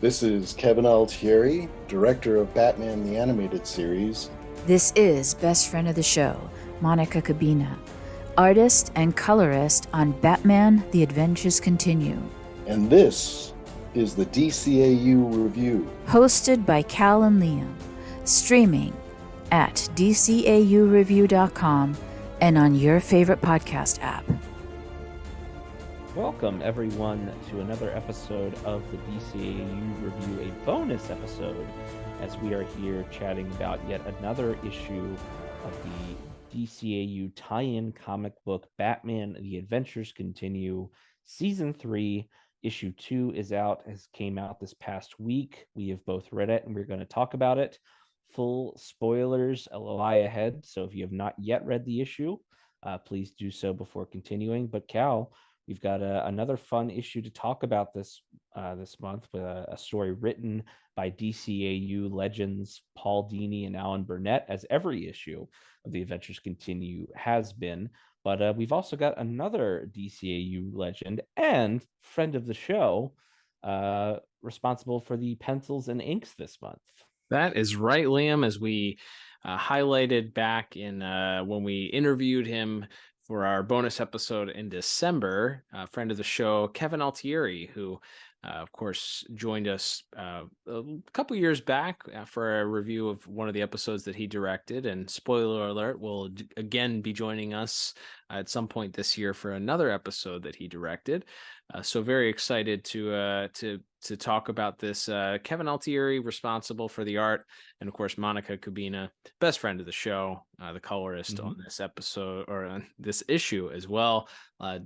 This is Kevin Altieri, director of Batman the Animated Series. This is best friend of the show, Monica Kubina, artist and colorist on Batman The Adventures Continue. And this is the DCAU Review, hosted by Cal and Liam, streaming at DCAUreview.com and on your favorite podcast app. Welcome, everyone, to another episode of the DCAU Review, a bonus episode, as we are here chatting about yet another issue of the DCAU tie-in comic book, Batman The Adventures Continue, Season 3, Issue 2 is out, came out this past week. We have both read it, and we're going to talk about it. Full spoilers lie ahead, so if you have not yet read the issue, please do so before continuing. But Cal, we've got another fun issue to talk about this month with a story written by DCAU legends Paul Dini and Alan Burnett, as every issue of The Adventures Continue has been. But we've also got another DCAU legend and friend of the show responsible for the pencils and inks this month. That is right, Liam, as we highlighted back in when we interviewed him for our bonus episode in December, friend of the show, Kevin Altieri, who, of course, joined us a couple years back for a review of one of the episodes that he directed. And spoiler alert, will again be joining us at some point this year for another episode that he directed. So very excited to talk about this. Kevin Altieri, responsible for the art, and of course Monica Kubina, best friend of the show, the colorist on this episode or on this issue as well.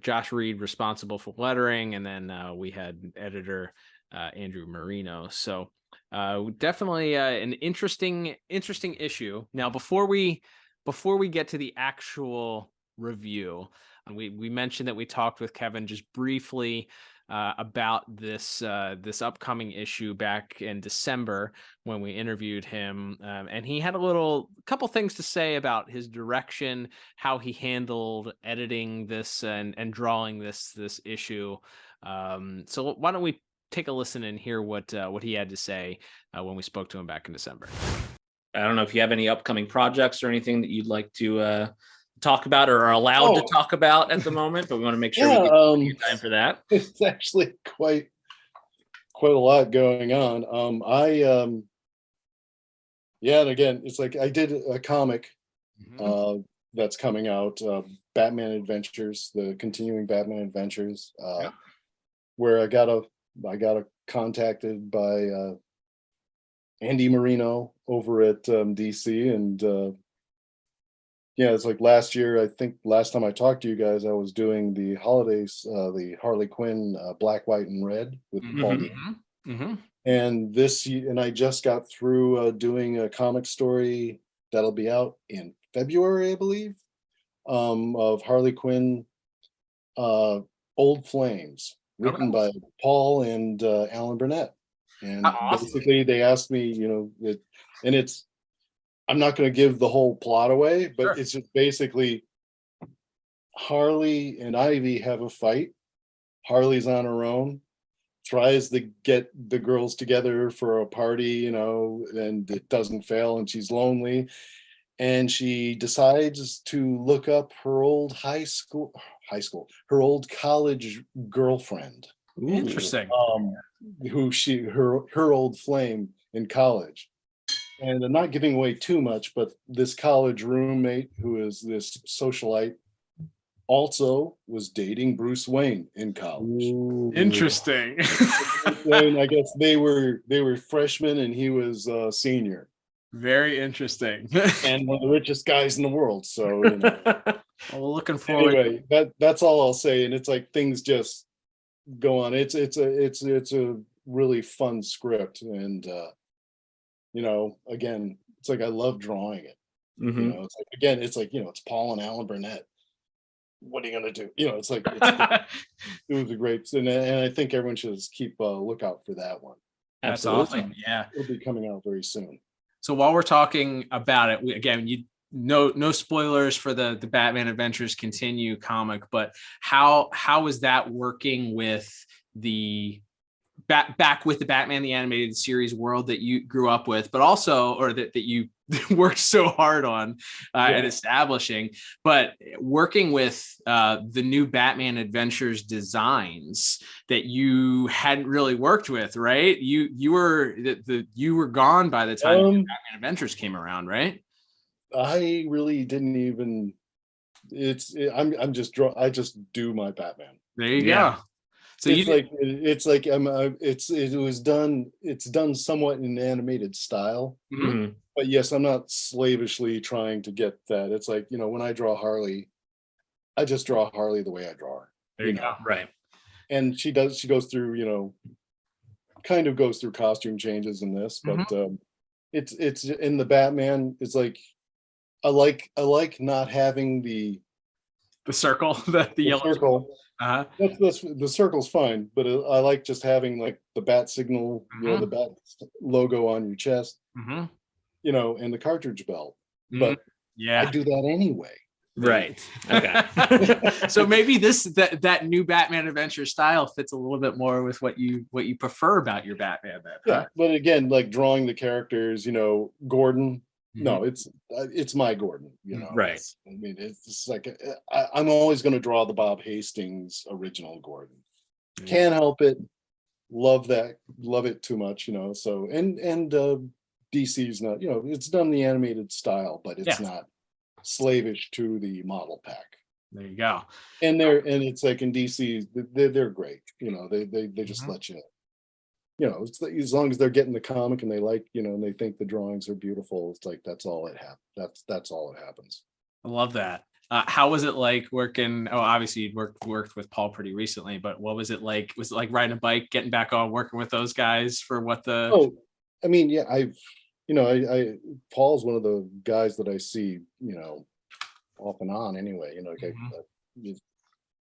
Josh Reed, responsible for lettering, and then we had editor Andrew Marino. So definitely an interesting issue. Now, before we get to the actual review, we mentioned that we talked with Kevin just briefly about this upcoming issue back in December when we interviewed him, and he had a couple things to say about his direction, how he handled editing this and drawing this issue. So why don't we take a listen and hear what he had to say when we spoke to him back in December. I don't know if you have any upcoming projects or anything that you'd like to talk about or are allowed to talk about at the moment, but we want to make sure we get time for that. It's actually quite a lot going on. And again, it's like I did a comic that's coming out, Batman Adventures, the continuing Batman Adventures, where I got contacted by Andy Marino over at DC, and yeah, it's like last year, I think last time I talked to you guys, I was doing the holidays, the Harley Quinn Black, White, and Red with Paul Dini. And and I just got through doing a comic story that'll be out in February, I believe, of Harley Quinn, Old Flames, written by Paul and Alan Burnett. And basically they asked me, and I'm not going to give the whole plot away, but It's just basically Harley and Ivy have a fight. Harley's on her own, tries to get the girls together for a party, and it doesn't fail, and she's lonely. And she decides to look up her old her old college girlfriend. Interesting. Her old flame in college. And I'm not giving away too much, but this college roommate, who is this socialite, also was dating Bruce Wayne in college. Ooh. Interesting. And I guess they were freshmen and he was a senior. Very interesting. And one of the richest guys in the world. So well, looking forward. Anyway, that's all I'll say. And it's like things just go on. It's a really fun script, and again, it's like I love drawing it. It's like, again, it's Paul and Alan Burnett. What are you gonna do? It's like it was a great, and I think everyone should just keep a lookout for that one. That's awesome. Yeah, it'll be coming out very soon. So while we're talking about it, no spoilers for the Batman Adventures Continue comic, but how is that working with the back with the Batman the Animated Series world that you grew up with, but also, or that you worked so hard on and establishing, but working with the new Batman Adventures designs that you hadn't really worked with, right? You were gone by the time Batman Adventures came around, right? I really didn't even. I just do my Batman. There you go. So it's done somewhat in animated style, but yes, I'm not slavishly trying to get that. It's like, when I draw Harley, I just draw Harley the way I draw her. There you go. Right. And she goes through, kind of goes through costume changes in this, but it's in the Batman. It's like I like not having the circle, the yellow circle. The circle's fine, but I like just having like the bat signal, the bat logo on your chest, and the cartridge belt. But I do that anyway. Right. Okay. So maybe that new Batman Adventure style fits a little bit more with what you prefer about your Batman. But again, like drawing the characters, Gordon. No, it's my Gordon, Right. It's like I'm always going to draw the Bob Hastings original Gordon. Can't help it. Love it too much, So and DC's not, it's done the animated style, but it's not slavish to the model pack. There you go. And it's like in DC, they're great. They just let you. It's like, as long as they're getting the comic and they like, and they think the drawings are beautiful, it's like that's all it happens. I love that. How was it like working? Oh, obviously you'd worked with Paul pretty recently, but what was it like? Was it like riding a bike, getting back on, working with those guys for what the? Oh, I mean, yeah, Paul's one of the guys that I see, off and on anyway.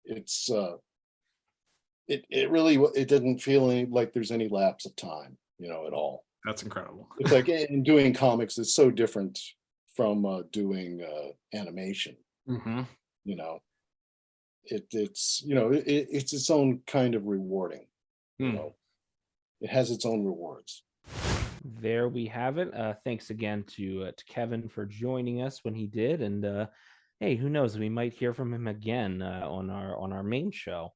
It's. It really didn't feel like there's any lapse of time, at all. That's incredible. It's like in doing comics, it's so different from doing animation. It's its own kind of rewarding. It has its own rewards. There we have it. Thanks again to Kevin for joining us when he did, and hey, who knows? We might hear from him again on our main show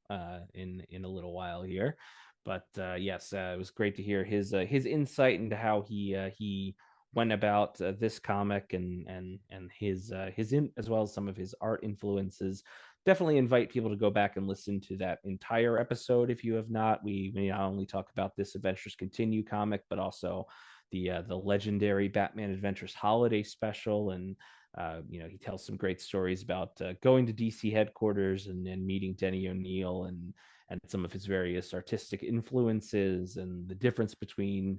in a little while here. But yes, it was great to hear his insight into how he went about this comic and his as well as some of his art influences. Definitely invite people to go back and listen to that entire episode if you have not. We not only talk about this Adventures Continue comic, but also the legendary Batman Adventures holiday special, and he tells some great stories about going to DC headquarters and meeting Denny O'Neil and some of his various artistic influences and the difference between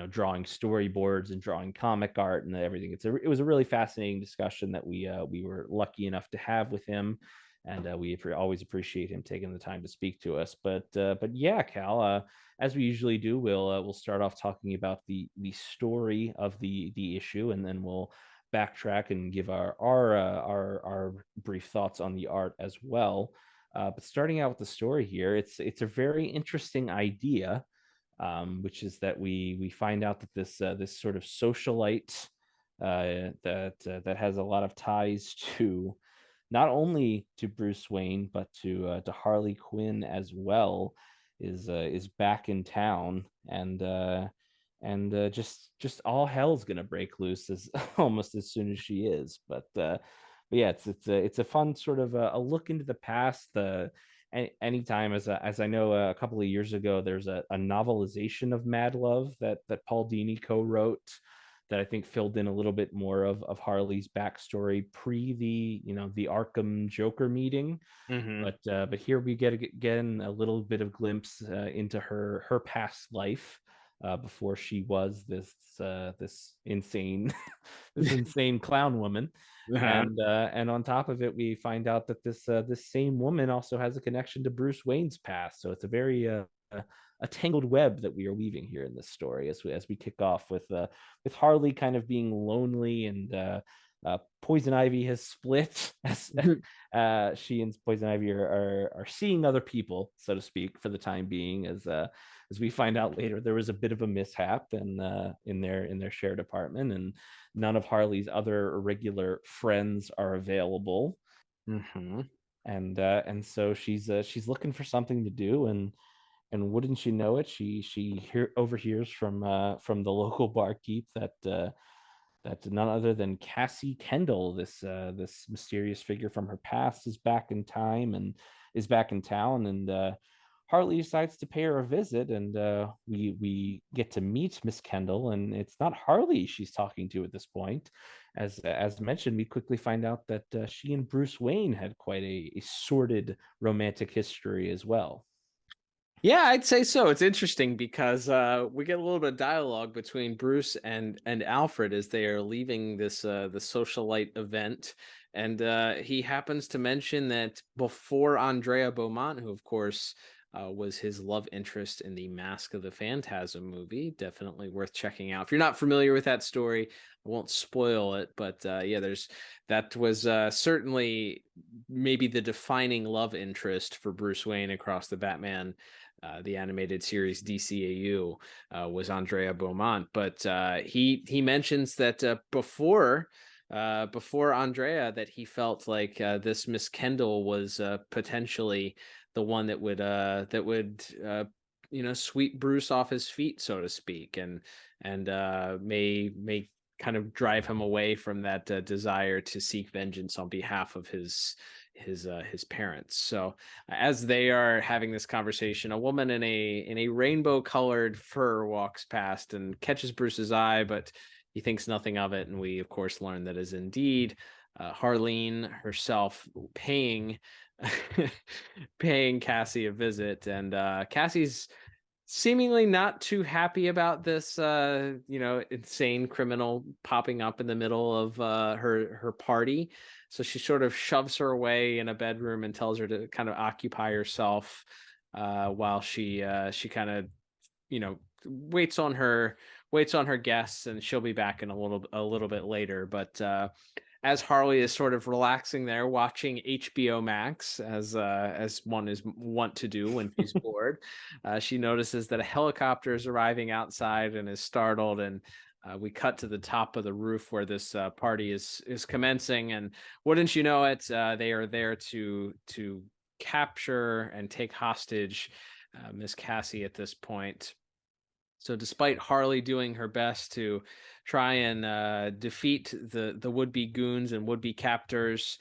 drawing storyboards and drawing comic art and everything. It was a really fascinating discussion that we were lucky enough to have with him, and we always appreciate him taking the time to speak to us. But yeah, Cal, as we usually do, we'll start off talking about the story of the issue, and then we'll backtrack and give our brief thoughts on the art as well. But starting out with the story here, it's a very interesting idea, which is that we find out that this sort of socialite that has a lot of ties to not only to Bruce Wayne but to Harley Quinn as well is back in town, and just all hell's gonna break loose as almost as soon as she is. But yeah, it's a fun sort of a look into the past. Anytime, as I know, a couple of years ago, there's a novelization of Mad Love that Paul Dini co-wrote that I think filled in a little bit more of Harley's backstory pre the Arkham Joker meeting. But here we get again a little bit of glimpse into her past life before she was this insane insane clown woman. And on top of it, we find out that this same woman also has a connection to Bruce Wayne's past. So it's a very a tangled web that we are weaving here in this story as we kick off with Harley kind of being lonely and Poison Ivy has split. She and Poison Ivy are seeing other people, so to speak, for the time being. As we find out later, there was a bit of a mishap in their shared apartment, and none of Harley's other regular friends are available. And so she's looking for something to do, and wouldn't you know it, she overhears from the local barkeep that none other than Cassie Kendall, this mysterious figure from her past, is back in town, and Harley decides to pay her a visit, and we get to meet Miss Kendall, and it's not Harley she's talking to at this point. As mentioned, we quickly find out that she and Bruce Wayne had quite a sordid romantic history as well. Yeah, I'd say so. It's interesting because we get a little bit of dialogue between Bruce and Alfred as they are leaving this the socialite event, and he happens to mention that before Andrea Beaumont, who of course was his love interest in the Mask of the Phantasm movie, definitely worth checking out. If you're not familiar with that story, I won't spoil it, but yeah, that was certainly maybe the defining love interest for Bruce Wayne across the Batman. The animated series DCAU was Andrea Beaumont, but he mentions that before Andrea, that he felt like this Miss Kendall was potentially the one that would sweep Bruce off his feet, so to speak, and may kind of drive him away from that desire to seek vengeance on behalf of his parents. So as they are having this conversation, a woman in a rainbow colored fur walks past and catches Bruce's eye, but he thinks nothing of it, and we of course learn that is indeed Harleen herself paying Cassie a visit, and Cassie's seemingly not too happy about this insane criminal popping up in the middle of her party. So she sort of shoves her away in a bedroom and tells her to kind of occupy herself while she kind of waits on her guests, and she'll be back in a little bit later. But as Harley is sort of relaxing there, watching HBO Max, as one is wont to do when she's bored, she notices that a helicopter is arriving outside and is startled. And we cut to the top of the roof where this party is commencing. And wouldn't you know it, they are there to capture and take hostage Miss Cassie at this point. So despite Harley doing her best to try and defeat the would-be goons and would-be captors,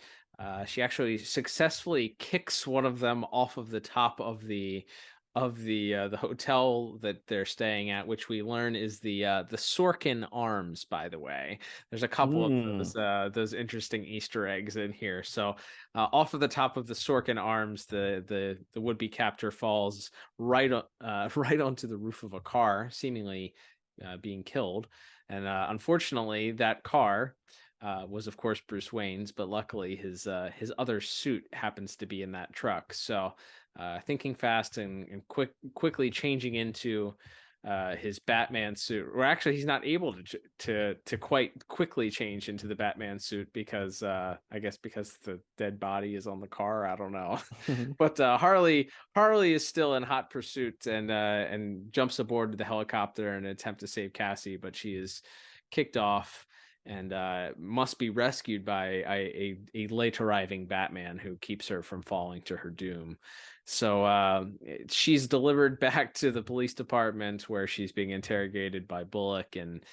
she actually successfully kicks one of them off of the top of the hotel that they're staying at, which we learn is the Sorkin Arms. By the way, there's a couple of those interesting Easter eggs in here. So off of the top of the Sorkin Arms, the would-be captor falls right onto the roof of a car, seemingly being killed. And unfortunately, that car was of course Bruce Wayne's, but luckily his other suit happens to be in that truck. So thinking fast and quickly changing into his Batman suit, or actually he's not able to quite quickly change into the Batman suit because I guess because the dead body is on the car. I don't know. But Harley is still in hot pursuit and jumps aboard the helicopter in an attempt to save Cassie, but she is kicked off and must be rescued by a late arriving Batman who keeps her from falling to her doom. So she's delivered back to the police department, where she's being interrogated by Bullock and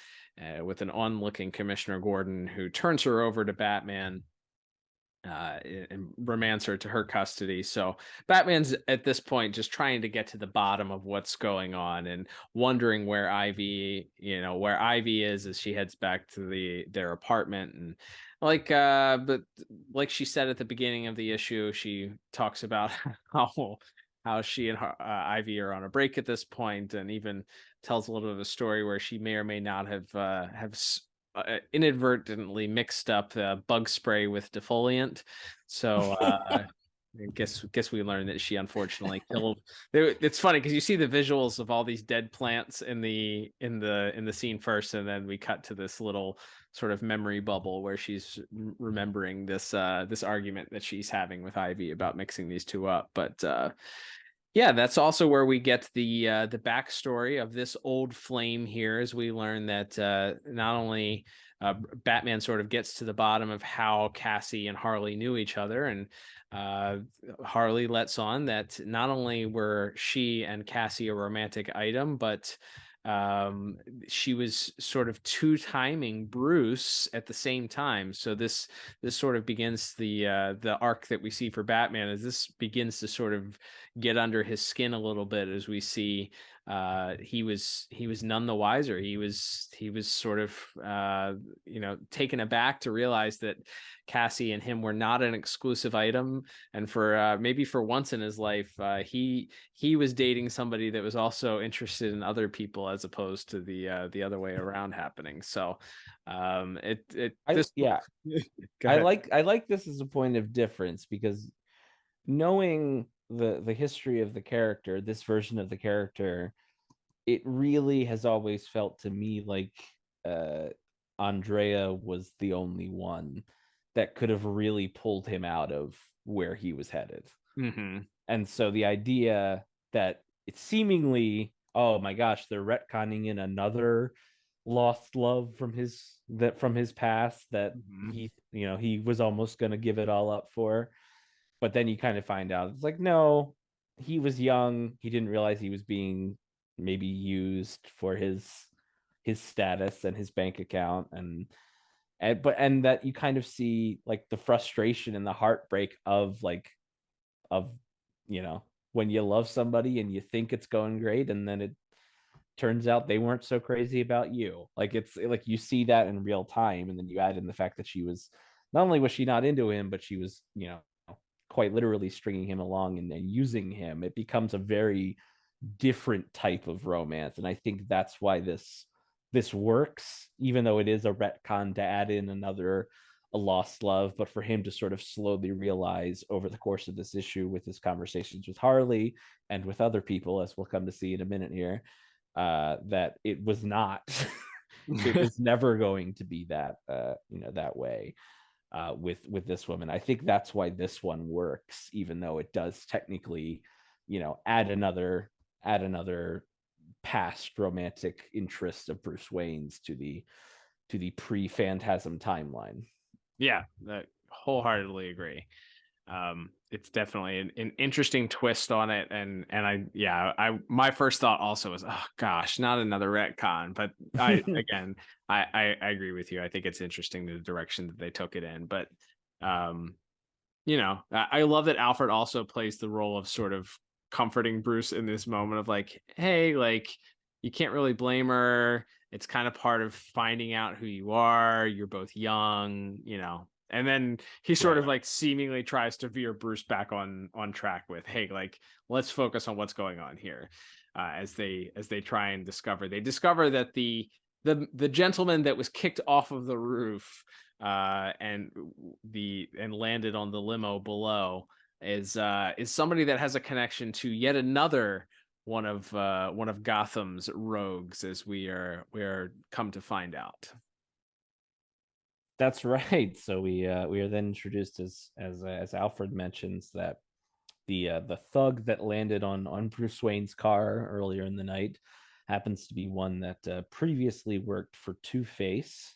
with an onlooking Commissioner Gordon, who turns her over to Batman and remands her to her custody. So Batman's at this point just trying to get to the bottom of what's going on and wondering where Ivy is as she heads back to their apartment. And but like she said at the beginning of the issue, she talks about how she and Ivy are on a break at this point, and even tells a little bit of a story where she may or may not have inadvertently mixed up bug spray with defoliant. So I guess we learned that she unfortunately killed. It's funny because you see the visuals of all these dead plants in the scene first, and then we cut to this little sort of memory bubble where she's remembering this this argument that she's having with Ivy about mixing these two up. But yeah, that's also where we get the backstory of this old flame here, as we learn that not only Batman sort of gets to the bottom of how Cassie and Harley knew each other, and Harley lets on that not only were she and Cassie a romantic item, but she was sort of two-timing Bruce at the same time. So this sort of begins the arc that we see for Batman, as this begins to sort of get under his skin a little bit, as we see he was none the wiser. He was sort of taken aback to realize that Cassie and him were not an exclusive item, and for maybe for once in his life, he was dating somebody that was also interested in other people, as opposed to the other way around happening. So I like this as a point of difference, because knowing the history of the character, this version of the character, it really has always felt to me like Andrea was the only one that could have really pulled him out of where he was headed. Mm-hmm. And so the idea that it's seemingly, oh my gosh, they're retconning in another lost love from his past that he was almost going to give it all up for. But then you kind of find out it's like, no, he was young. He didn't realize he was being maybe used for his status and his bank account, and that you kind of see like the frustration and the heartbreak of when you love somebody and you think it's going great, and then it turns out they weren't so crazy about you. Like, it's like you see that in real time, and then you add in the fact that she was, not only was she not into him, but she was quite literally stringing him along and using him. It becomes a very different type of romance, and I think that's why this works, even though it is a retcon to add in a lost love. But for him to sort of slowly realize over the course of this issue, with his conversations with Harley and with other people, as we'll come to see in a minute here, that it was not it was never going to be that that way with this woman. I think that's why this one works, even though it does technically add another past romantic interest of Bruce Wayne's to the pre-Phantasm timeline. Yeah, I wholeheartedly agree. It's definitely an interesting twist on it, and I my first thought also was, oh gosh, not another retcon. But I agree with you. I think it's interesting the direction that they took it in. But I love that Alfred also plays the role of sort of comforting Bruce in this moment of like, hey, like, you can't really blame her. It's kind of part of finding out who you are. You're both young, and then he sort of like seemingly tries to veer Bruce back on track with, hey, like, let's focus on what's going on here. As they try and discover that the gentleman that was kicked off of the roof and landed on the limo below is somebody that has a connection to yet another one of Gotham's rogues, as we are come to find out. That's right. So we are then introduced as Alfred mentions that the thug that landed on Bruce Wayne's car earlier in the night happens to be one that previously worked for Two-Face,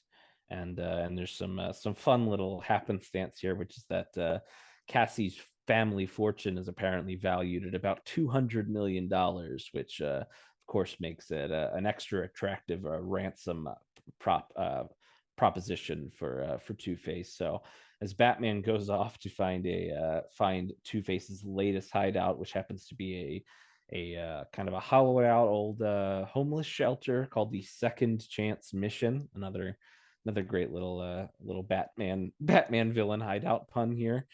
and there's some fun little happenstance here, which is that Cassie's family fortune is apparently valued at about $200 million, which of course makes it an extra attractive ransom proposition for Two-Face. So as Batman goes off to find Two-Face's latest hideout, which happens to be a kind of a hollowed out old homeless shelter called the Second Chance Mission, another great little Batman villain hideout pun here.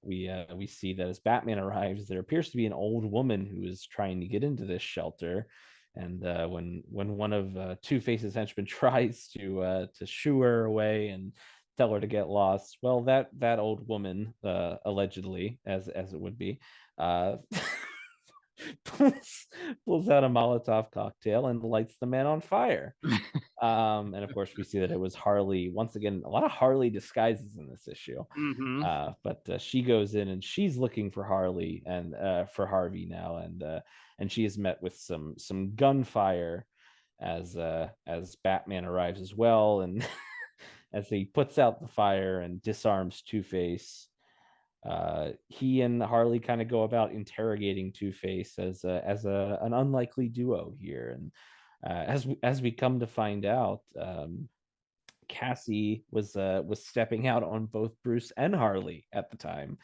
We see that as Batman arrives, there appears to be an old woman who is trying to get into this shelter, and when one of Two-Face's henchmen tries to shoo her away and tell her to get lost, well, that old woman, allegedly, as it would be, pulls out a Molotov cocktail and lights the man on fire. And of course, we see that it was Harley. Once again, a lot of Harley disguises in this issue. But she goes in and she's looking for Harley and for Harvey now, and she is met with some gunfire as Batman arrives as well, and as he puts out the fire and disarms Two-Face. He and Harley kind of go about interrogating Two-Face as an unlikely duo here, and as we come to find out, Cassie was stepping out on both Bruce and Harley at the time,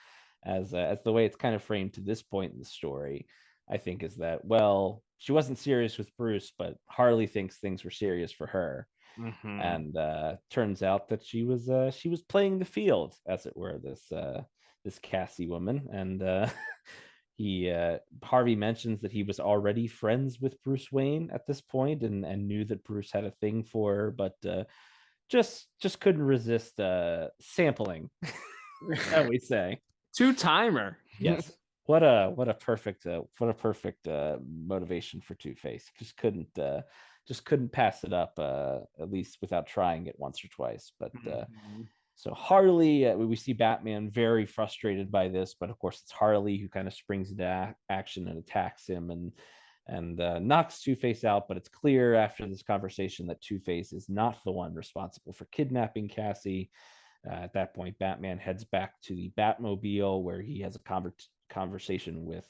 as the way it's kind of framed to this point in the story, I think, is that, well, she wasn't serious with Bruce, but Harley thinks things were serious for her. And turns out that she was playing the field, as it were, this Cassie woman. And Harvey mentions that he was already friends with Bruce Wayne at this point, and knew that Bruce had a thing for her, but just couldn't resist sampling, shall we say. Two-timer. Yes. What a perfect motivation for Two-Face. Just couldn't pass it up, at least without trying it once or twice. But so Harley, we see Batman very frustrated by this, but of course it's Harley who kind of springs into action and attacks him and knocks Two-Face out. But it's clear after this conversation that Two-Face is not the one responsible for kidnapping Cassie. At that point, Batman heads back to the Batmobile, where he has a conversation with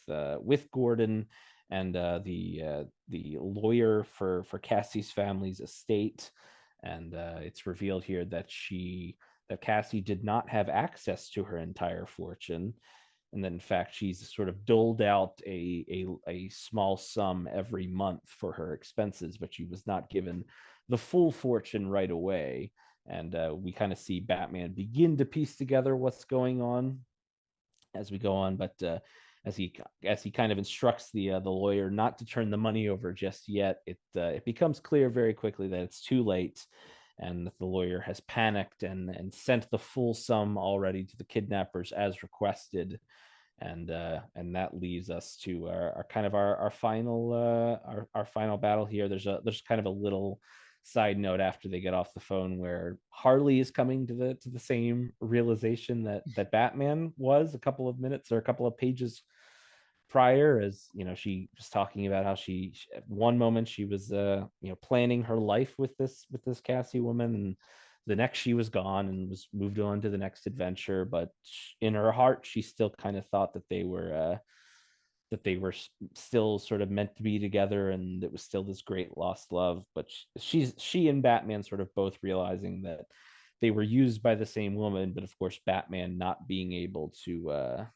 Gordon and the lawyer for Cassie's family's estate. And it's revealed here that Cassie did not have access to her entire fortune, and that in fact she's sort of doled out a small sum every month for her expenses, but she was not given the full fortune right away. And we kind of see Batman begin to piece together what's going on as we go on, but as he kind of instructs the lawyer not to turn the money over just yet, it becomes clear very quickly that it's too late, and the lawyer has panicked and sent the full sum already to the kidnappers as requested. And that leaves us to our final battle here. There's kind of a little side note after they get off the phone, where Harley is coming to the same realization that Batman was a couple of minutes or a couple of pages prior. As she was talking about how she at one moment she was planning her life with this Cassie woman, and the next she was gone and was moved on to the next adventure. But in her heart, she still kind of thought that they were still sort of meant to be together, and it was still this great lost love. But she and Batman sort of both realizing that they were used by the same woman, but of course Batman not being able to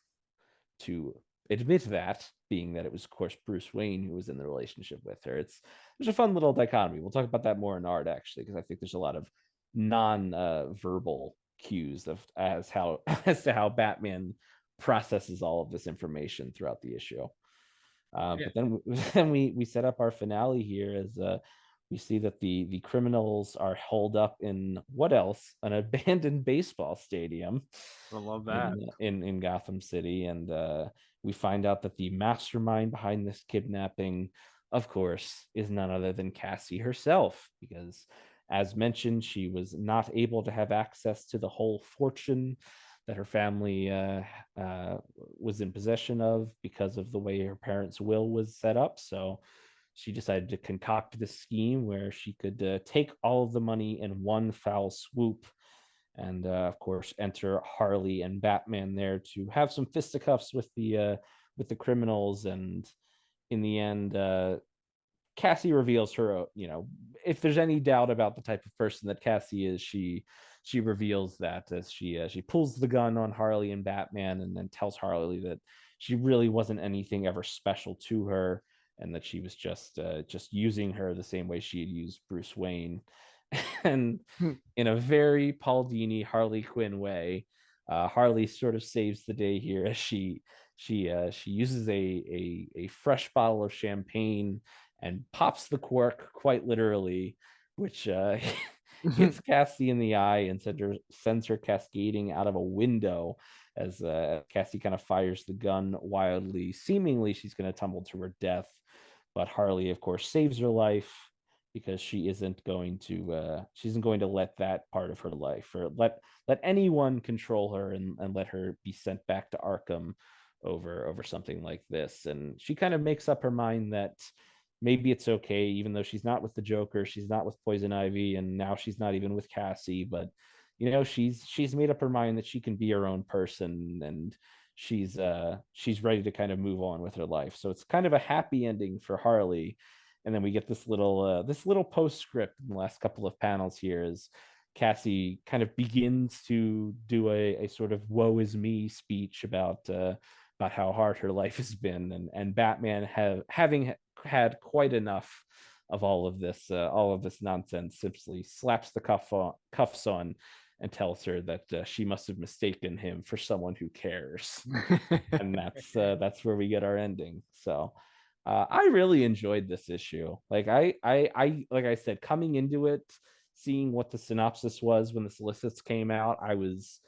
admit that, being that it was of course Bruce Wayne who was in the relationship with her. There's a fun little dichotomy. We'll talk about that more in art, actually, because I think there's a lot of non-verbal cues as to how Batman processes all of this information throughout the issue. But then we set up our finale here as we see that the criminals are holed up in what else? An abandoned baseball stadium. I love that. In Gotham City. And we find out that the mastermind behind this kidnapping, of course, is none other than Cassie herself, because as mentioned, she was not able to have access to the whole fortune that her family was in possession of because of the way her parents' will was set up. So she decided to concoct this scheme where she could take all of the money in one foul swoop, and of course enter Harley and Batman there to have some fisticuffs with the criminals. And in the end, Cassie reveals her, if there's any doubt about the type of person that Cassie is, she reveals that as she pulls the gun on Harley and Batman, and then tells Harley that she really wasn't anything ever special to her, and that she was just using her the same way she had used Bruce Wayne. And in a very Paul Dini, Harley Quinn way, Harley sort of saves the day here as she uses a fresh bottle of champagne and pops the cork, quite literally, which hits Cassie in the eye and sends her cascading out of a window as Cassie kind of fires the gun wildly. Seemingly, she's going to tumble to her death, but Harley, of course, saves her life because she isn't going to let that part of her life, or let anyone control her, and let her be sent back to Arkham over something like this. And she kind of makes up her mind that maybe it's okay, even though she's not with the Joker, she's not with Poison Ivy, and now she's not even with Cassie. But she's made up her mind that she can be her own person, and she's ready to kind of move on with her life. So it's kind of a happy ending for Harley. And then we get this little postscript in the last couple of panels here as Cassie kind of begins to do a sort of woe is me speech about how hard her life has been, and Batman having had quite enough of all of this nonsense, simply slaps the cuffs on and tells her that she must have mistaken him for someone who cares. And that's where we get our ending. So I really enjoyed this issue. Like I said, coming into it, seeing what the synopsis was when the solicits came out, I was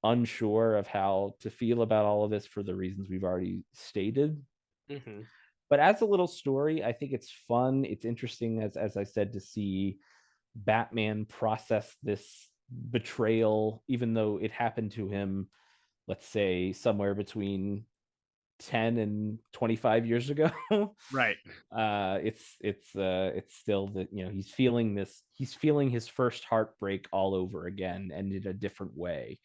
unsure of how to feel about all of this for the reasons we've already stated. Mm-hmm. But as a little story, I think it's fun. It's interesting, as I said, to see Batman process this betrayal, even though it happened to him, let's say, somewhere between 10 and 25 years ago. Right. It's still that, he's feeling his first heartbreak all over again, and in a different way.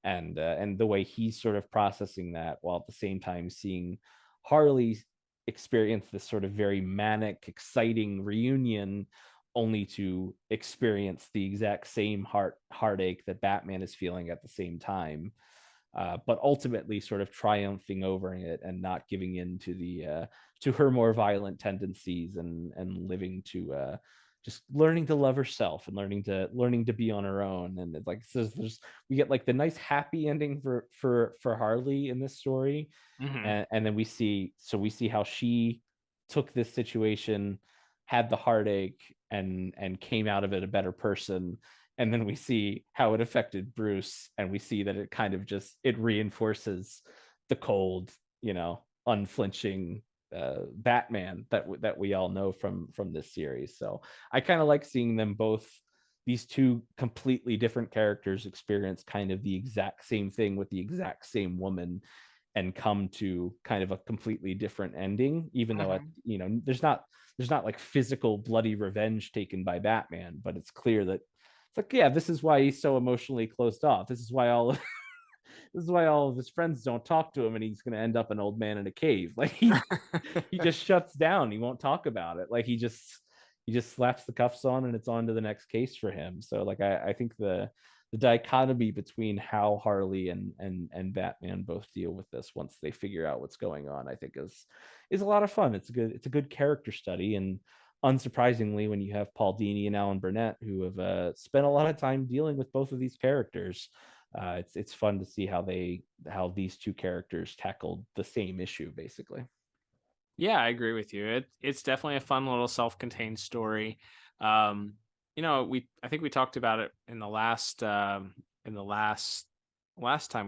And the way he's sort of processing that, while at the same time seeing Harley experience this sort of very manic, exciting reunion, only to experience the exact same heartache that Batman is feeling at the same time. But ultimately sort of triumphing over it and not giving in to her more violent tendencies, and living to just learning to love herself, and learning to be on her own. And it's like, so we get like the nice happy ending for Harley in this story. Mm-hmm. And then we see how she took this situation, had the heartache, and came out of it a better person. And then we see how it affected Bruce, and we see that it kind of it reinforces the cold, unflinching Batman that we all know from this series. So I kind of like seeing them both, these two completely different characters, experience kind of the exact same thing with the exact same woman, and come to kind of a completely different ending, even though there's not like physical bloody revenge taken by Batman, but it's clear that it's like, yeah, this is why he's so emotionally closed off. This is why all of his friends don't talk to him, and he's going to end up an old man in a cave. Like he just shuts down. He won't talk about it. Like he just slaps the cuffs on, and it's on to the next case for him. So like I think the dichotomy between how Harley and Batman both deal with this once they figure out what's going on, I think is a lot of fun. It's a good character study, and unsurprisingly, when you have Paul Dini and Alan Burnett, who have spent a lot of time dealing with both of these characters, it's fun to see how these two characters tackled the same issue, basically. Yeah, I agree with you. It's definitely a fun little self-contained story. I think we talked about it in the last time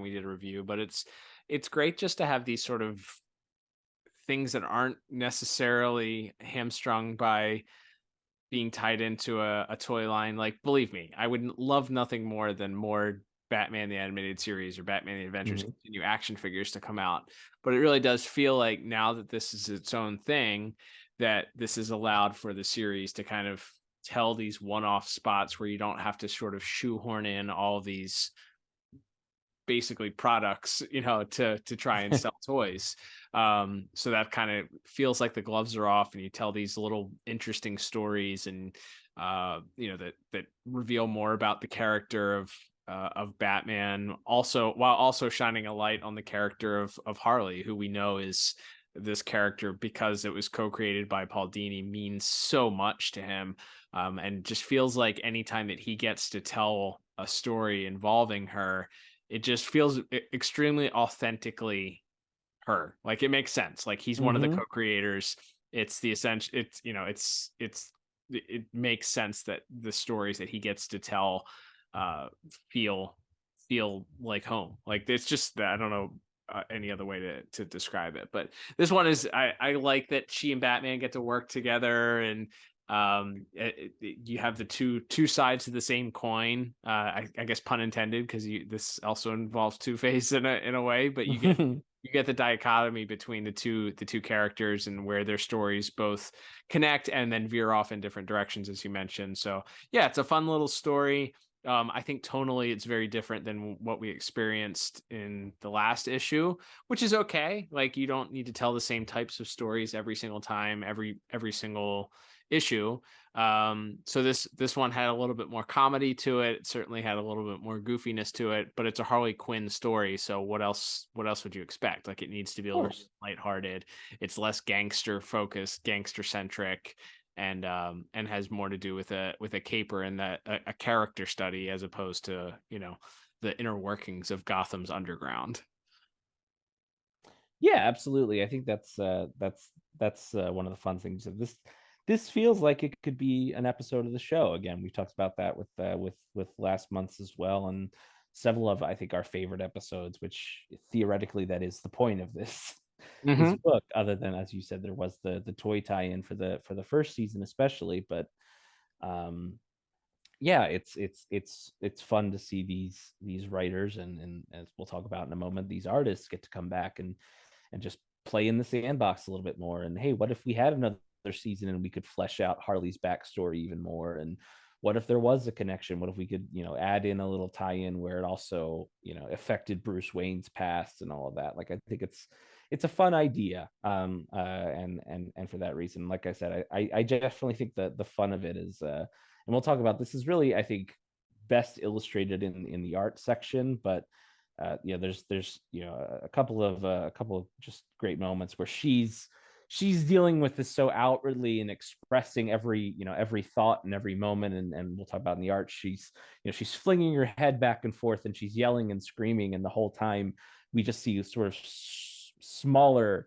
we did a review, but it's great just to have these sort of things that aren't necessarily hamstrung by being tied into a toy line. Like, believe me, I would love nothing more than more Batman the Animated Series or Batman the Adventures Continue action figures to come out. But it really does feel like, now that this is its own thing, that this is allowed for the series to kind of tell these one-off spots where you don't have to sort of shoehorn in all these basically products, to try and sell toys. So that kind of feels like the gloves are off, and you tell these little interesting stories, and that reveal more about the character of Batman, while also shining a light on the character of Harley, who we know is this character, because it was co-created by Paul Dini, means so much to him, and just feels like anytime that he gets to tell a story involving her, it just feels extremely authentically her. Like, it makes sense. Like, he's one of the co-creators. It's the essential. It's it makes sense that the stories that he gets to tell feel like home. Like it's just that I don't know any other way to describe it. But this one is I like that she and Batman get to work together, and you have the two sides of the same coin. I guess pun intended, because this also involves Two-Face in a way, but you get the dichotomy between the two characters and where their stories both connect and then veer off in different directions, as you mentioned. So yeah, it's a fun little story. I think tonally it's very different than what we experienced in the last issue, which is okay. Like you don't need to tell the same types of stories every single time, every single issue. So this one had a little bit more comedy to it. It certainly had a little bit more goofiness to it, but it's a Harley Quinn story. So what else would you expect? Like it needs to be a little lighthearted. It's less gangster focused, gangster centric, and has more to do with a caper and a character study, as opposed to, the inner workings of Gotham's underground. Yeah, absolutely. I think that's one of the fun things of this feels like it could be an episode of the show. Again, we've talked about that with last month's as well, and several of, I think, our favorite episodes, which theoretically that is the point of this book, other than, as you said, there was the toy tie-in for the first season especially. But yeah, it's fun to see these writers and as we'll talk about in a moment, these artists get to come back and just play in the sandbox a little bit more. And hey, what if we had another season and we could flesh out Harley's backstory even more? And what if there was a connection? What if we could, add in a little tie-in where it also, affected Bruce Wayne's past and all of that? Like, I think it's a fun idea. And for that reason, like I said, I definitely think that the fun of it is, and we'll talk about this, is really, I think, best illustrated in the art section. But there's a couple of just great moments where she's dealing with this so outwardly and expressing every thought and every moment, and we'll talk about in the art, she's flinging her head back and forth and she's yelling and screaming, and the whole time we just see sort of smaller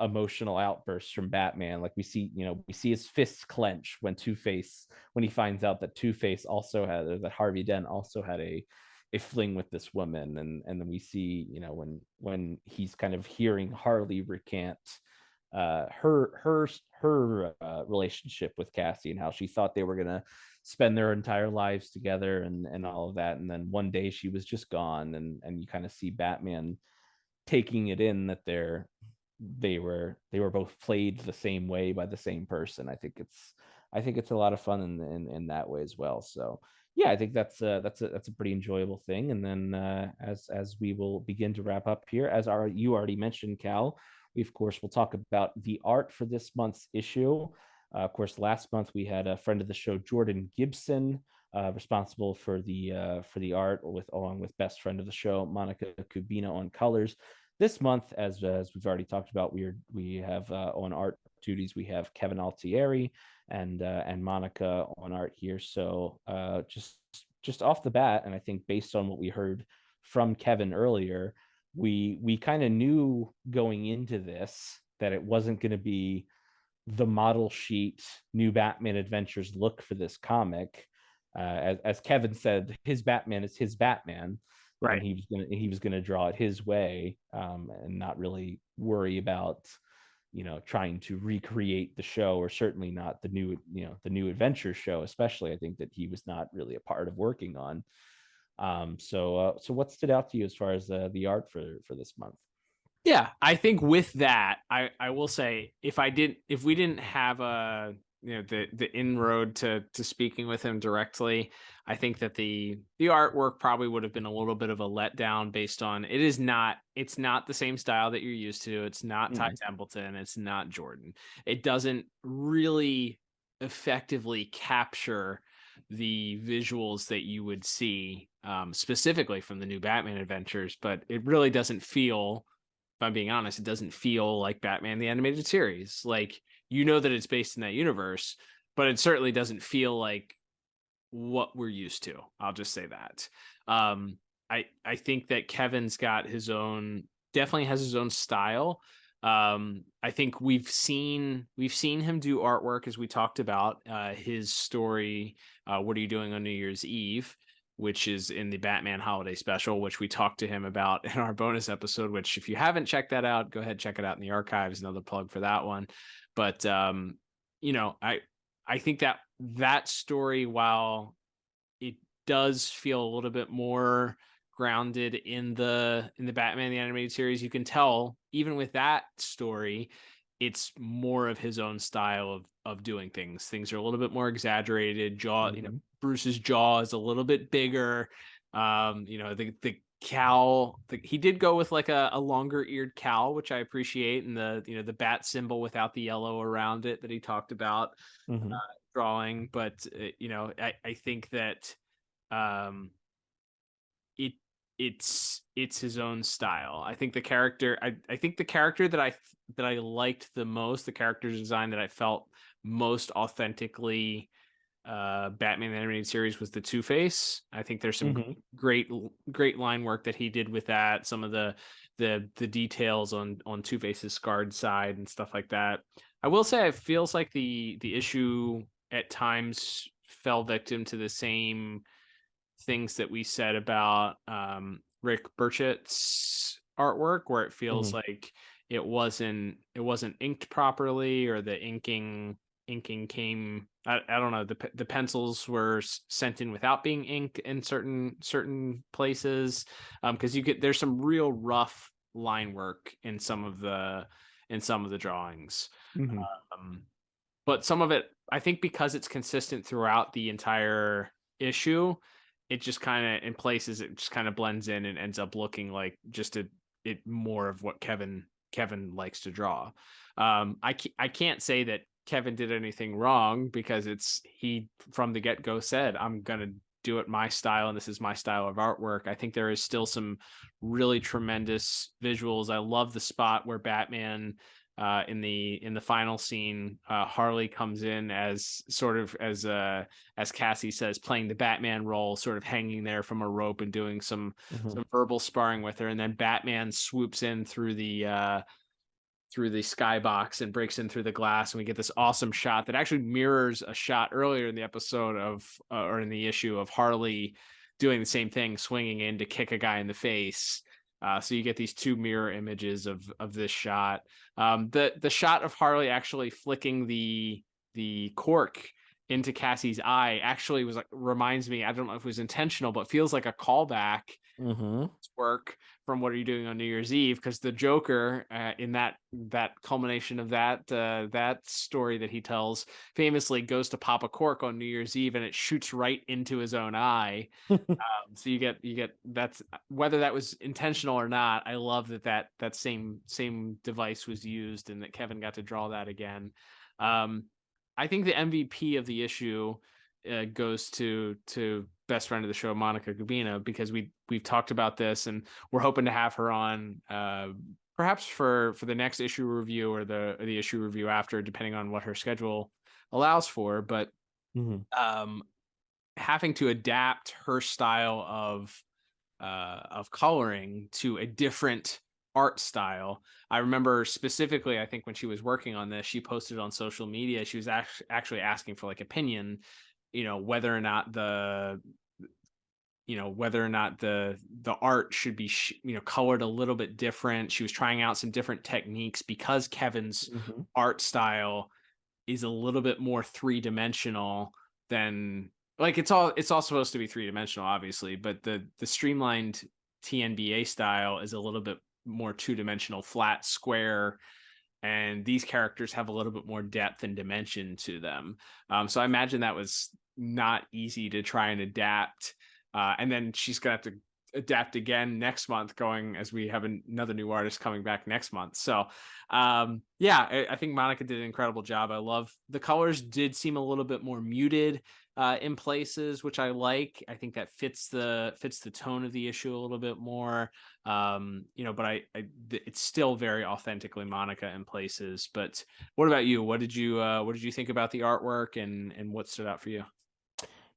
emotional outbursts from Batman. Like we see his fists clench when he finds out that Two-Face also had, or that Harvey Dent also had a fling with this woman, and then we see when he's kind of hearing Harley recant her relationship with Cassie, and how she thought they were gonna spend their entire lives together and all of that, and then one day she was just gone, and you kind of see Batman taking it in that they were both played the same way by the same person. I think it's a lot of fun in that way as well. So yeah, I think that's a pretty enjoyable thing. And then as we will begin to wrap up here, you already mentioned, Cal, we of course will talk about the art for this month's issue. Of course, last month we had a friend of the show, Jordan Gibson, responsible for the art, along with best friend of the show, Monica Kubina, on colors. This month, as we've already talked about, we have on art duties, we have Kevin Altieri and Monica on art here. So just off the bat, and I think based on what we heard from Kevin earlier, we kind of knew going into this that it wasn't going to be the model sheet New Batman Adventures look for this comic. As Kevin said, his Batman is his Batman. Right. And he was gonna draw it his way, and not really worry about trying to recreate the show, or certainly not the new adventure show, especially. I think that he was not really a part of working on. So what stood out to you as far as the art for this month? Yeah, I think with that, I will say, if we didn't have the inroad to speaking with him directly, I think that the artwork probably would have been a little bit of a letdown, based on it's not the same style that you're used to. It's not Ty Templeton. It's not Jordan. It doesn't really effectively capture the visuals that you would see specifically from the New Batman Adventures, but it really doesn't feel, if I'm being honest, it doesn't feel like Batman the Animated Series. Like, that it's based in that universe, but it certainly doesn't feel like what we're used to. I'll just say that. I think that Kevin's got definitely has his own style, I think we've seen him do artwork, as we talked about, his story, What Are You Doing on New Year's Eve, which is in the Batman Holiday Special, which we talked to him about in our bonus episode, which if you haven't checked that out, go ahead, check it out in the archives. Another plug for that one. But, I think that story, while it does feel a little bit more grounded in the Batman the Animated Series, you can tell even with that story, it's more of his own style of doing things. Things are a little bit more exaggerated. Bruce's jaw is a little bit bigger. The cowl, he did go with like a longer eared cowl, which I appreciate, and the bat symbol without the yellow around it that he talked about drawing. But I think that it's his own style. I think the character that I liked the most, the character design that I felt most authentically Batman the Animated Series, was the Two-Face. I think there's some great line work that he did with that. Some of the details on Two-Face's scarred side and stuff like that. I will say it feels like the issue at times fell victim to the same things that we said about Rick Burchett's artwork, where it feels like it wasn't inked properly, or the inking came, I don't know, the pencils were sent in without being inked in certain places, because there's some real rough line work in some of the drawings. But some of it, I think, because it's consistent throughout the entire issue, it just kind of, in places, it just kind of blends in and ends up looking like just it more of what Kevin likes to draw. I can't say that Kevin did anything wrong, because he from the get-go said, I'm gonna do it my style, and this is my style of artwork. I think there is still some really tremendous visuals. I love the spot where Batman, in the final scene, Harley comes in as sort of as Cassie says, playing the Batman role, sort of hanging there from a rope and doing some verbal sparring with her, and then Batman swoops in through the skybox and breaks in through the glass, and we get this awesome shot that actually mirrors a shot earlier in the episode or in the issue, of Harley doing the same thing, swinging in to kick a guy in the face. So you get these two mirror images of this shot. The shot of Harley actually flicking the cork into Cassie's eye actually reminds me, I don't know if it was intentional, but feels like a callback work from What Are You Doing on New Year's Eve, because the Joker, in that culmination of that story that he tells, famously goes to pop a cork on New Year's Eve and it shoots right into his own eye. So you get that's, whether that was intentional or not, I love that same device was used, and that Kevin got to draw that again. I think the MVP of the issue goes to best friend of the show, Monica Kubina, because we've talked about this, and we're hoping to have her on perhaps for the next issue review, or the issue review after, depending on what her schedule allows for. But having to adapt her style of coloring to a different art style. I remember specifically, I think when she was working on this, she posted on social media, she was actually asking for like opinion, whether or not the art should be colored a little bit different. She was trying out some different techniques, because Kevin's art style is a little bit more three-dimensional than, like, it's all supposed to be three-dimensional, obviously, but the streamlined TNBA style is a little bit more two-dimensional, flat, square, and these characters have a little bit more depth and dimension to them. So I imagine that was not easy to try and adapt. And then she's gonna have to adapt again next month, going as we have another new artist coming back next month. So I think Monica did an incredible job. I love the colors, did seem a little bit more muted in places, which I like. I think that fits the tone of the issue a little bit more. But it's still very authentically Monica in places. But what about you? What did you think about the artwork, and what stood out for you?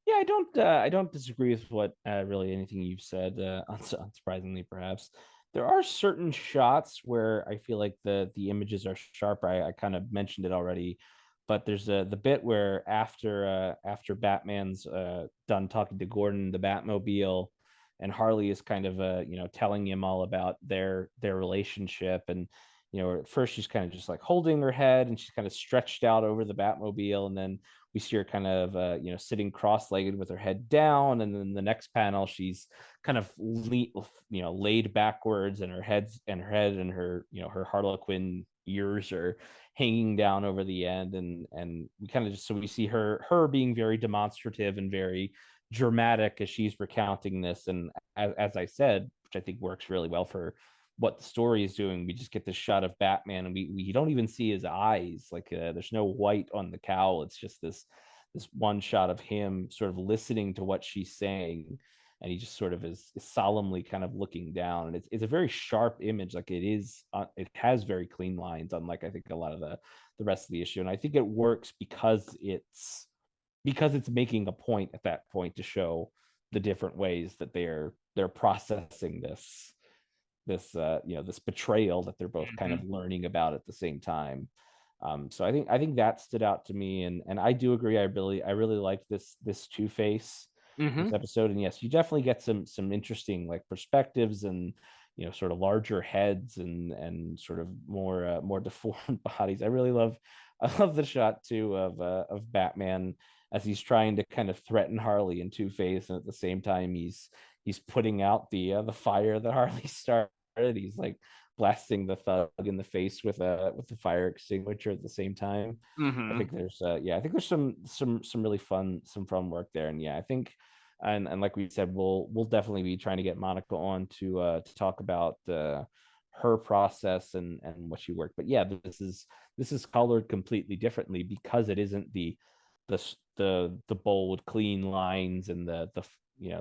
Yeah, I don't disagree with what really anything you've said, unsurprisingly perhaps. There are certain shots where I feel like the images are sharper. I kind of mentioned it already, but there's the bit where after Batman's done talking to Gordon in the Batmobile, and Harley is kind of telling him all about their relationship. And at first she's kind of just like holding her head, and she's kind of stretched out over the Batmobile, and then we see her kind of sitting cross-legged with her head down, and then the next panel she's kind of laid backwards, and her head and her Harlequin ears are hanging down over the end, and we kind of just, so we see her being very demonstrative and very dramatic as she's recounting this. And as I said, which I think works really well for what the story is doing, we just get this shot of Batman, and we don't even see his eyes. Like there's no white on the cowl. It's just this one shot of him sort of listening to what she's saying, and he just sort of is solemnly kind of looking down. And it's a very sharp image. Like it has very clean lines, unlike I think a lot of the rest of the issue. And I think it works because it's making a point at that point to show the different ways that they're processing this betrayal that they're both kind of learning about at the same time. So I think that stood out to me, and I do agree. I really like this Two-Face this episode. And yes, you definitely get some interesting like perspectives, and sort of larger heads, and sort of more deformed bodies. I love the shot too of Batman as he's trying to kind of threaten Harley and Two-Face, and at the same time he's putting out the fire that Harley started. He's like blasting the thug in the face with the fire extinguisher at the same time. I think there's some really fun work there. And I think, and like we said, we'll definitely be trying to get Monica on to talk about her process and what she worked. But this is colored completely differently, because it isn't the bold clean lines, and the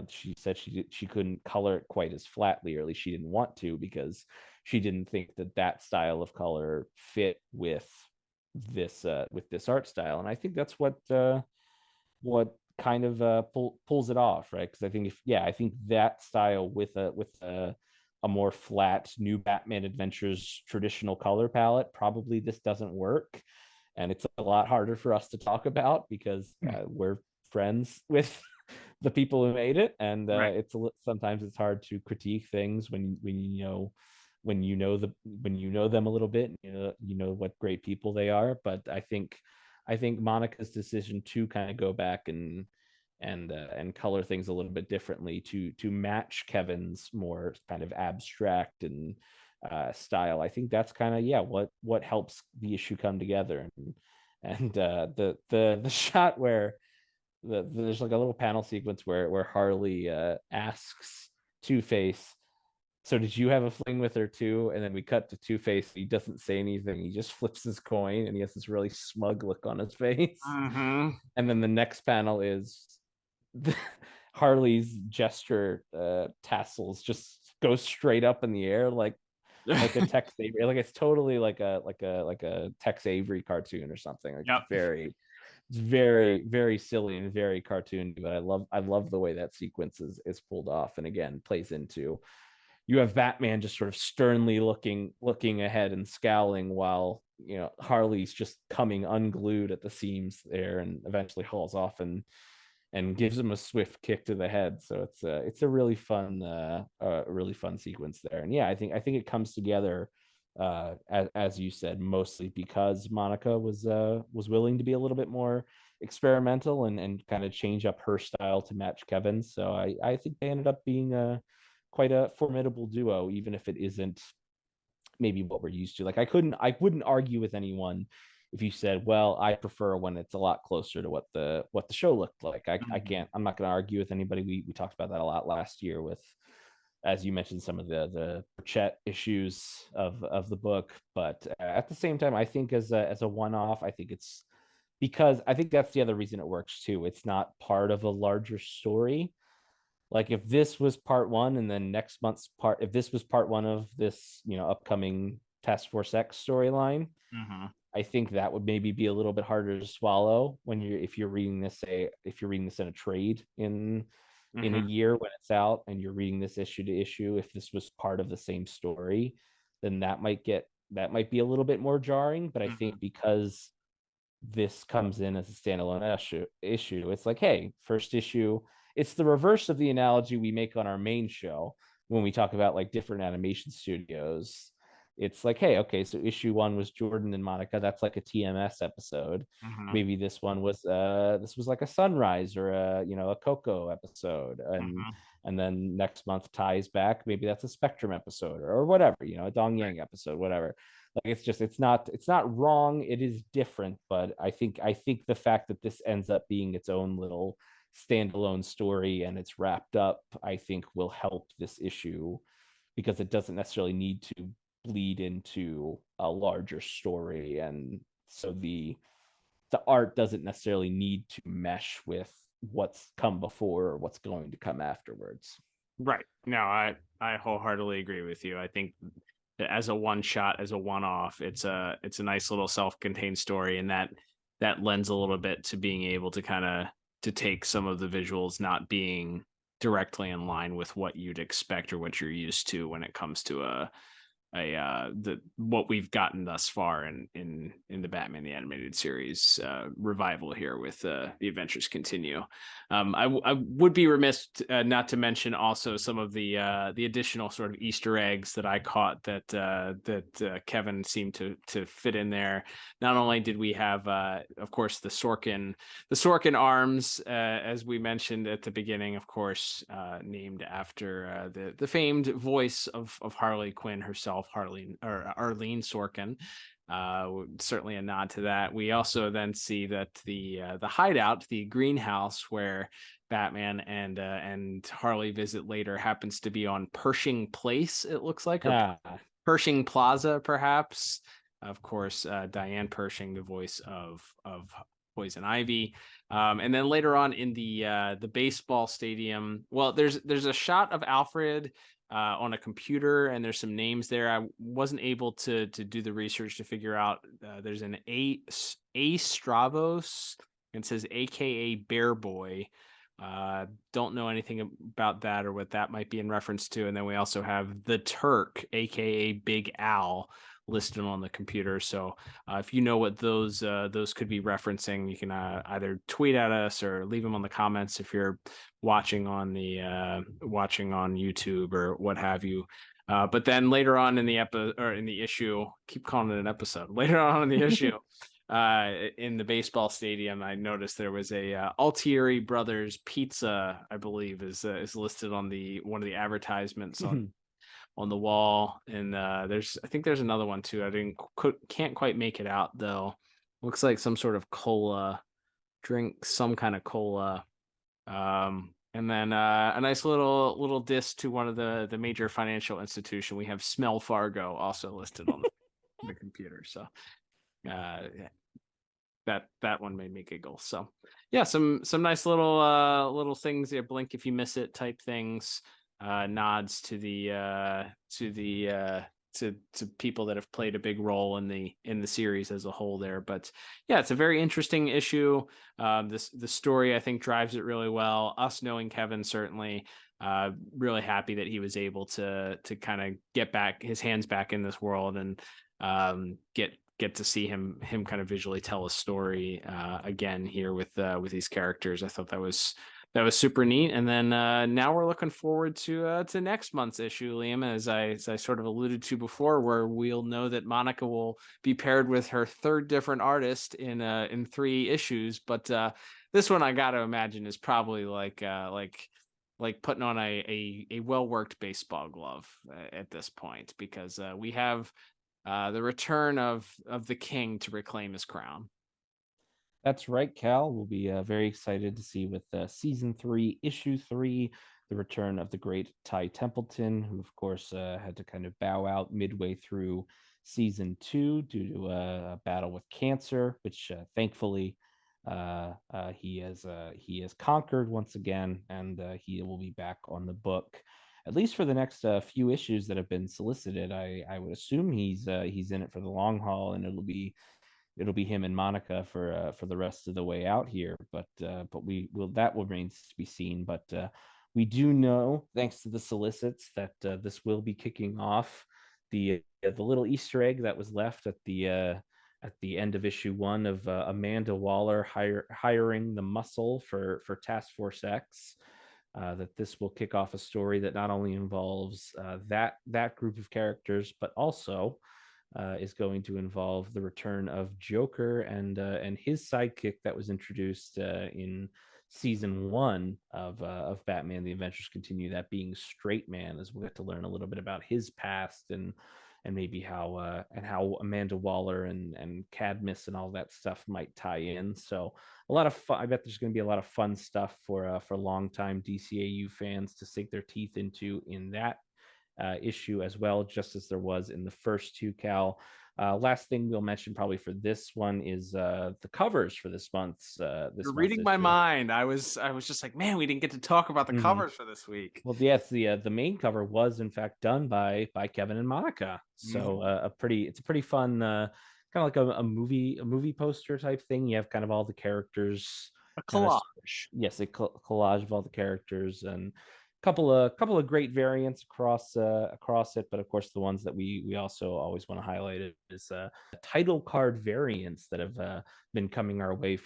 she said she couldn't color it quite as flatly, or at least she didn't want to, because she didn't think that style of color fit with this art style. And I think that's what kind of pulls it off, right? Because I think I think that style with a more flat New Batman Adventures traditional color palette, probably this doesn't work. And it's a lot harder for us to talk about, because we're friends with the people who made it, and right. Sometimes it's hard to critique things when you know them a little bit, and you know what great people they are. But I think Monica's decision to kind of go back and color things a little bit differently to match Kevin's more kind of abstract and style, I think that's kind of what helps the issue come together. And the shot where there's like a little panel sequence where Harley asks Two-Face, so did you have a fling with her too? And then we cut to Two-Face. He doesn't say anything. He just flips his coin, and he has this really smug look on his face. And then the next panel is Harley's gesture tassels just go straight up in the air, like a Tex Avery. Like it's totally like a Tex Avery cartoon or something. Like it's very, very silly and very cartoony, but I love the way that sequence is pulled off. And again, plays into, you have Batman just sort of sternly looking ahead and scowling, while Harley's just coming unglued at the seams there, and eventually hauls off and gives him a swift kick to the head. So it's a really fun sequence there. And I think it comes together as you said, mostly because Monica was willing to be a little bit more experimental and kind of change up her style to match Kevin's. So I think they ended up being quite a formidable duo, even if it isn't maybe what we're used to. Like I wouldn't argue with anyone if you said, well, I prefer when it's a lot closer to what the show looked like. I'm not going to argue with anybody. We talked about that a lot last year with, as you mentioned, some of the Chet issues of the book. But at the same time, I think as a one-off, I think it's because I think that's the other reason it works too. It's not part of a larger story. Like if this was part one, and then next month's if this was part one of this, upcoming Task Force X storyline, I think that would maybe be a little bit harder to swallow if you're reading this in a trade in in a year when it's out and you're reading this issue to issue, if this was part of the same story, then that might be a little bit more jarring. But I think because this comes in as a standalone issue, it's like, hey, first issue, it's the reverse of the analogy we make on our main show when we talk about like different animation studios. It's like, hey, okay, so issue 1 was Jordan and Monica. That's like a TMS episode. Maybe this one was like a Sunrise or a Coco episode, and then next month Ty's back. Maybe that's a Spectrum episode or whatever, a Dong Yang episode, whatever. Like it's not wrong. It is different, but I think the fact that this ends up being its own little standalone story and it's wrapped up, I think will help this issue because it doesn't necessarily need to bleed into a larger story, and so the art doesn't necessarily need to mesh with what's come before or what's going to come afterwards. Right. No, I wholeheartedly agree with you. I think as a one shot, as a one off, it's a nice little self-contained story, and that lends a little bit to being able to kind of to take some of the visuals not being directly in line with what you'd expect or what you're used to when it comes to what we've gotten thus far in the Batman the Animated Series revival here with the Adventures Continue. I would be remiss not to mention also some of the additional sort of Easter eggs that I caught that Kevin seemed to fit in there. Not only did we have of course the Sorkin arms, as we mentioned at the beginning, of course, named after the famed voice of Harley Quinn herself, Arlene Sorkin. Certainly a nod to that. We also then see that the hideout, the greenhouse where Batman and Harley visit later, happens to be on Pershing Place, it looks like, or Pershing Plaza, perhaps. Of course, Diane Pershing, the voice of Poison Ivy. And then later on in the baseball stadium, well, there's a shot of Alfred on a computer, and there's some names there. I wasn't able to do the research to figure out. There's an A Stravos, and it says AKA Bear Boy. Don't know anything about that or what that might be in reference to. And then we also have the Turk, AKA Big Al, listed on the computer. So if you know what those could be referencing, you can either tweet at us or leave them on the comments if you're watching on YouTube or what have you. But then later on in the issue, keep calling it an episode. Later on in the issue, in the baseball stadium, I noticed there was a Altieri Brothers Pizza, I believe, is listed on one of the advertisements on the wall, and I think there's another one too. I can't quite make it out though. Looks like some sort of cola drink, some kind of cola. And then a nice little diss to one of the major financial institution. We have Smell Fargo also listed on the computer. So that one made me giggle. So yeah, some nice little things. Yeah, blink if you miss it type things. Nods to people that have played a big role in the series as a whole there. But yeah, it's a very interesting issue. The story, I think, drives it really well. Us knowing Kevin, certainly really happy that he was able to kind of get back his hands back in this world and get to see him kind of visually tell a story again here with these characters. I thought that was super neat. And then now we're looking forward to next month's issue, Liam, as I sort of alluded to before, where we'll know that Monica will be paired with her third different artist in 3 issues. But this one, I got to imagine, is probably like putting on a well-worked baseball glove at this point, because we have the return of the king to reclaim his crown. That's right, Cal. We'll be very excited to see with season 3, issue 3, the return of the great Ty Templeton, who, of course, had to kind of bow out midway through season 2 due to a battle with cancer, which thankfully he has conquered once again, and he will be back on the book, at least for the next few issues that have been solicited. I would assume he's in it for the long haul, and it'll be him and Monica for the rest of the way out here. But that remains to be seen. But We do know, thanks to the solicits, that this will be kicking off the little Easter egg that was left at the end of issue 1 of Amanda Waller hiring the Muscle for Task Force X. That this will kick off a story that not only involves that group of characters, but also is going to involve the return of Joker and his sidekick that was introduced in season 1 of Batman: The Adventures Continue, that being Straight Man, as we'll get to learn a little bit about his past and maybe how Amanda Waller and Cadmus and all that stuff might tie in. So a lot of fun. I bet there's going to be a lot of fun stuff for longtime DCAU fans to sink their teeth into in that issue as well, just as there was in the first 2, Cal. Last thing we'll mention probably for this one is the covers for this month's. You're reading my mind. I was just like, man, we didn't get to talk about the covers for this week. Well, yes, the main cover was in fact done by Kevin and Monica. So it's a pretty fun, kind of like a movie poster type thing. You have kind of all the characters. A collage. Yes, a collage of all the characters and couple of great variants across it, but of course the ones that we also always want to highlight is title card variants that have been coming our way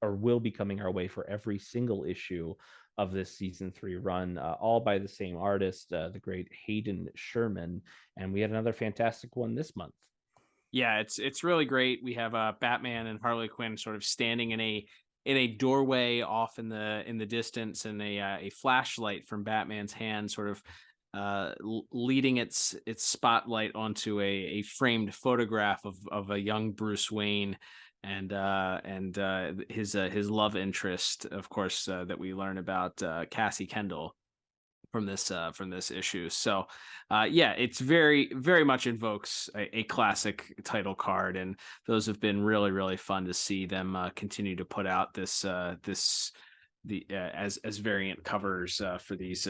or will be coming our way for every single issue of this season 3 run, all by the same artist, the great Hayden Sherman, and we had another fantastic one this month. Yeah, it's really great. We have Batman and Harley Quinn sort of standing in a doorway off in the distance, and a flashlight from Batman's hand sort of leading its spotlight onto a framed photograph of a young Bruce Wayne and his love interest, of course, that we learn about, Cassie Kendall, from this issue. So it's very, very much invokes a classic title card, and those have been really, really fun to see them continue to put out as variant covers for these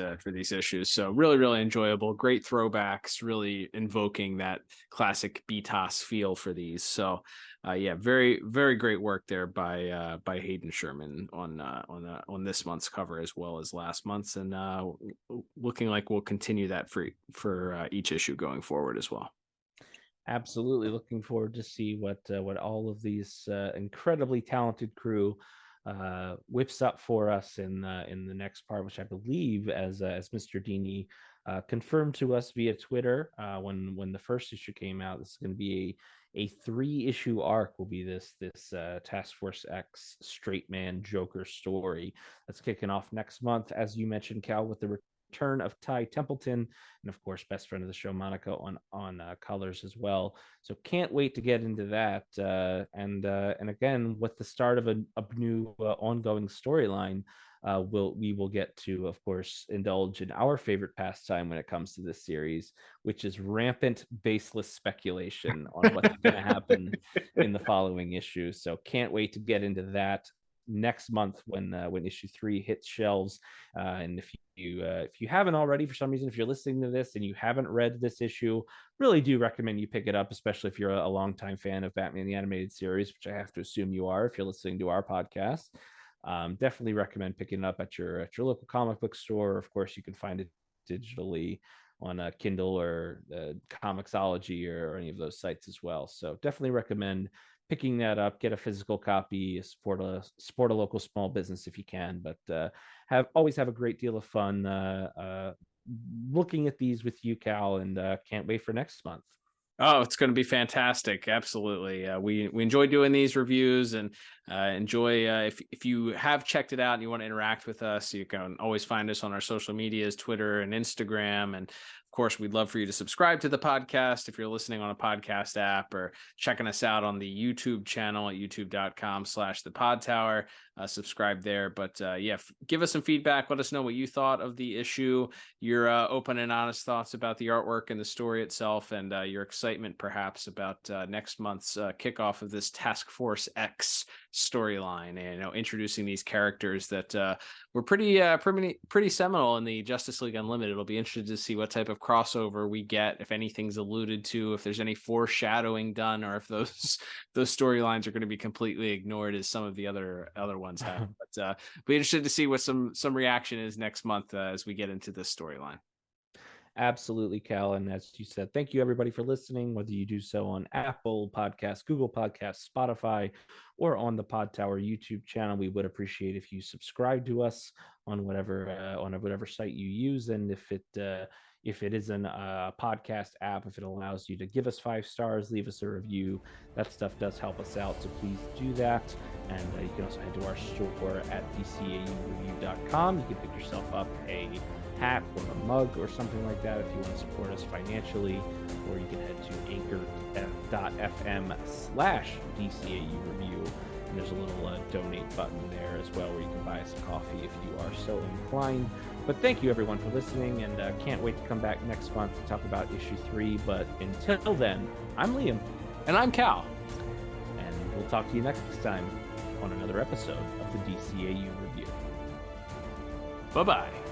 issues. So really, really enjoyable, great throwbacks, really invoking that classic BTOS feel for these. So very, very great work there by Hayden Sherman on this month's cover as well as last month's, and looking like we'll continue that for each issue going forward as well. Absolutely, looking forward to see what all of these incredibly talented crew whips up for us in the next part, which I believe, as Mr. Dini confirmed to us via Twitter when the first issue came out, this is going to be a 3-issue arc. Will be this Task Force X Straight Man Joker story that's kicking off next month, as you mentioned, Cal, with the return of Ty Templeton, and of course best friend of the show Monica on colors as well. So can't wait to get into that, and again, with the start of a new ongoing storyline, we will get to, of course, indulge in our favorite pastime when it comes to this series, which is rampant baseless speculation on what's going to happen in the following issues. So can't wait to get into that next month when issue 3 hits shelves. And if you haven't already, for some reason, if you're listening to this and you haven't read this issue, really do recommend you pick it up, especially if you're a longtime fan of Batman the Animated Series, which I have to assume you are if you're listening to our podcast. Definitely recommend picking it up at your local comic book store. Of course, you can find it digitally on Kindle or Comixology or any of those sites as well. So definitely recommend picking that up. Get a physical copy. Support a local small business if you can. But always have a great deal of fun looking at these with you, Cal, and can't wait for next month. Oh, it's going to be fantastic. Absolutely. We enjoy doing these reviews, and enjoy, if you have checked it out and you want to interact with us, you can always find us on our social medias, Twitter and Instagram. And of course, we'd love for you to subscribe to the podcast if you're listening on a podcast app, or checking us out on the YouTube channel at youtube.com/thepodtower. Subscribe there. But give us some feedback. Let us know what you thought of the issue, your open and honest thoughts about the artwork and the story itself, and your excitement perhaps about next month's kickoff of this Task Force X storyline, and introducing these characters that were pretty seminal in the Justice League Unlimited. It'll be interesting to see what type of crossover we get, if anything's alluded to, if there's any foreshadowing done, or if those storylines are going to be completely ignored as some of the other ones have. But be interested to see what some reaction is next month as we get into this storyline. Absolutely, Cal. And as you said, thank you everybody for listening, whether you do so on Apple Podcasts, Google Podcasts, Spotify, or on the Pod Tower YouTube channel. We would appreciate if you subscribe to us on whatever site you use. And if it is a podcast app, if it allows you to give us 5 stars, leave us a review, that stuff does help us out. So please do that. And you can also head to our store at DCAUreview.com. You can pick yourself up a hat or a mug or something like that if you want to support us financially, or you can head to anchor.fm/DCAU review, and there's a little donate button there as well where you can buy us a coffee if you are so inclined. But thank you everyone for listening, and can't wait to come back next month to talk about issue 3. But until then, I'm Liam. And I'm Cal. And we'll talk to you next time on another episode of the DCAU Review. Bye-bye.